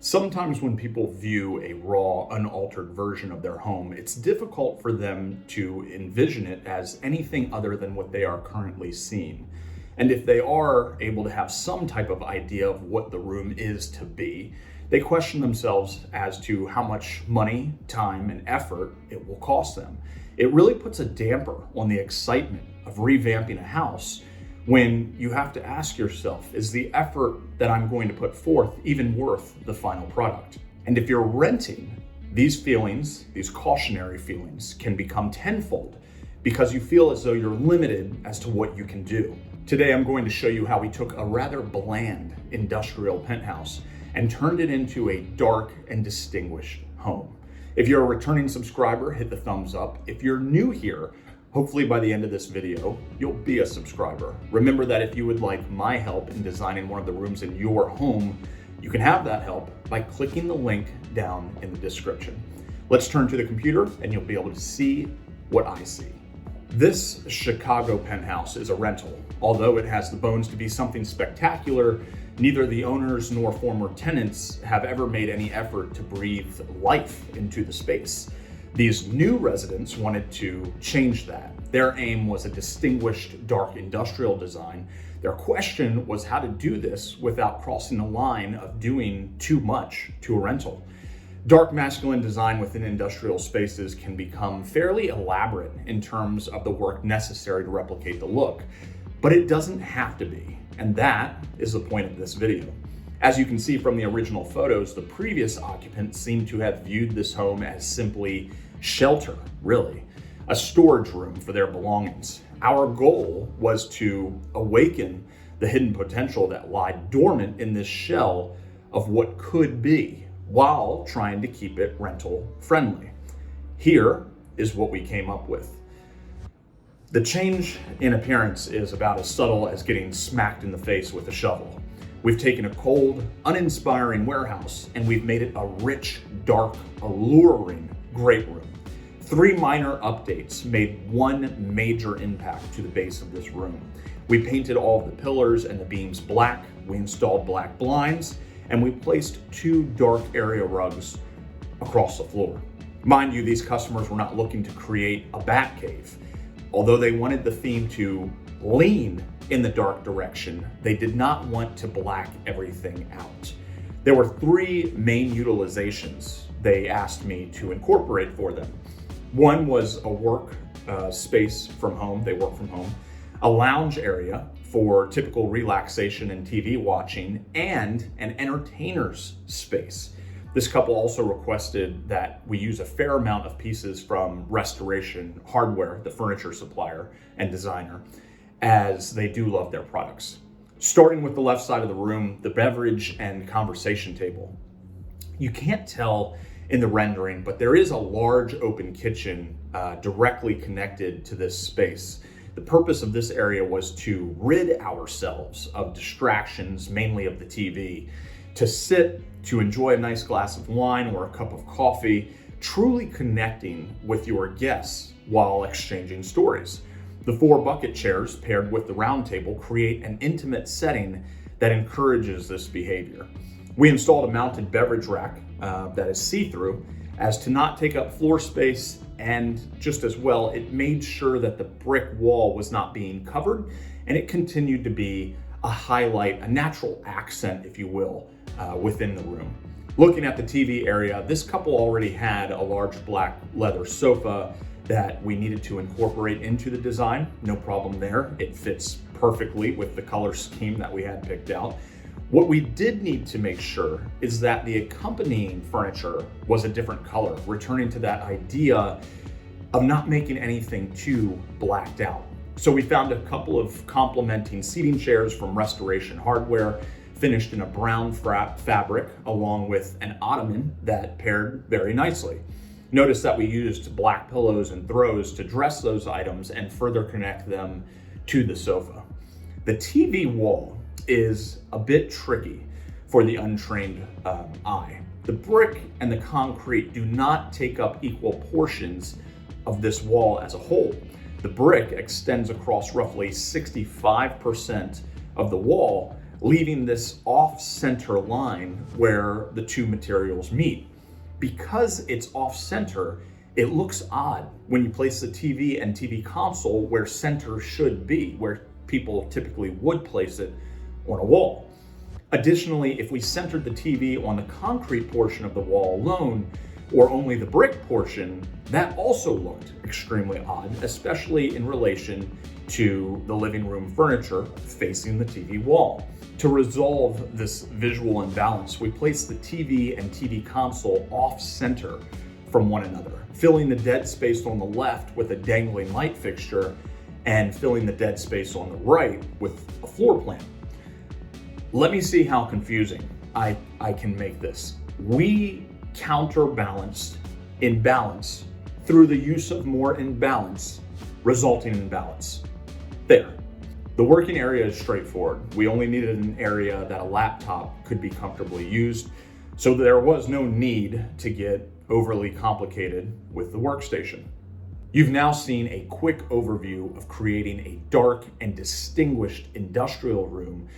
Sometimes when people view a raw, unaltered version of their home, it's difficult for them to envision it as anything other than what they are currently seeing. And if they are able to have some type of idea of what the room is to be, they question themselves as to how much money, time, and effort it will cost them. It really puts a damper on the excitement of revamping a house when you have to ask yourself, is the effort that I'm going to put forth even worth the final product? And if you're renting, these feelings, these cautionary feelings, can become tenfold because you feel as though you're limited as to what you can do. Today, I'm going to show you how we took a rather bland industrial penthouse and turned it into a dark and distinguished home. If you're a returning subscriber, hit the thumbs up. If you're new here, hopefully by the end of this video, you'll be a subscriber. Remember that if you would like my help in designing one of the rooms in your home, you can have that help by clicking the link down in the description. Let's turn to the computer and you'll be able to see what I see. This Chicago penthouse is a rental. Although it has the bones to be something spectacular, neither the owners nor former tenants have ever made any effort to breathe life into the space. These new residents wanted to change that. Their aim was a distinguished dark industrial design. Their question was how to do this without crossing the line of doing too much to a rental. Dark masculine design within industrial spaces can become fairly elaborate in terms of the work necessary to replicate the look, but it doesn't have to be, and that is the point of this video. As you can see from the original photos, the previous occupants seem to have viewed this home as simply shelter, really, a storage room for their belongings. Our goal was to awaken the hidden potential that lied dormant in this shell of what could be, while trying to keep it rental friendly. Here is what we came up with. The change in appearance is about as subtle as getting smacked in the face with a shovel. We've taken a cold, uninspiring warehouse and we've made it a rich, dark, alluring great room. 3 minor updates made one major impact to the base of this room. We painted all of the pillars and the beams black, we installed black blinds, and we placed 2 dark area rugs across the floor. Mind you, these customers were not looking to create a bat cave. Although they wanted the theme to lean in the dark direction, they did not want to black everything out. There were 3 main utilizations they asked me to incorporate for them. One was a work space from home, they work from home, a lounge area for typical relaxation and TV watching, and an entertainer's space. This couple also requested that we use a fair amount of pieces from Restoration Hardware, the furniture supplier and designer, as they do love their products. Starting with the left side of the room, the beverage and conversation table. You can't tell in the rendering, but there is a large open kitchen directly connected to this space. The purpose of this area was to rid ourselves of distractions, mainly of the TV, to sit, to enjoy a nice glass of wine or a cup of coffee, truly connecting with your guests while exchanging stories. The 4 bucket chairs paired with the round table create an intimate setting that encourages this behavior. We installed a mounted beverage rack that is see-through as to not take up floor space, and just as well, it made sure that the brick wall was not being covered and it continued to be a highlight, a natural accent, if you will, within the room. Looking at the TV area, this couple already had a large black leather sofa that we needed to incorporate into the design. No problem there. It fits perfectly with the color scheme that we had picked out. What we did need to make sure is that the accompanying furniture was a different color, returning to that idea of not making anything too blacked out. So we found a couple of complementing seating chairs from Restoration Hardware, finished in a brown fabric, along with an ottoman that paired very nicely. Notice that we used black pillows and throws to dress those items and further connect them to the sofa. The TV wall is a bit tricky for the untrained eye. The brick and the concrete do not take up equal portions of this wall as a whole. The brick extends across roughly 65% of the wall, leaving this off-center line where the two materials meet. Because it's off-center, it looks odd when you place the TV and TV console where center should be, where people typically would place it on a wall. Additionally, if we centered the TV on the concrete portion of the wall alone, or only the brick portion, that also looked extremely odd, especially in relation to the living room furniture facing the TV wall. To resolve this visual imbalance, we placed the TV and TV console off-center from one another, filling the dead space on the left with a dangling light fixture and filling the dead space on the right with a floor plan. Let me see how confusing I can make this. We counterbalanced imbalance through the use of more imbalance, resulting in balance. There. The working area is straightforward. We only needed an area that a laptop could be comfortably used, so there was no need to get overly complicated with the workstation. You've now seen a quick overview of creating a dark and distinguished industrial room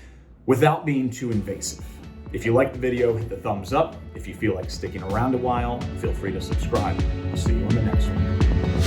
without being too invasive. If you liked the video, hit the thumbs up. If you feel like sticking around a while, feel free to subscribe. I'll see you on the next one.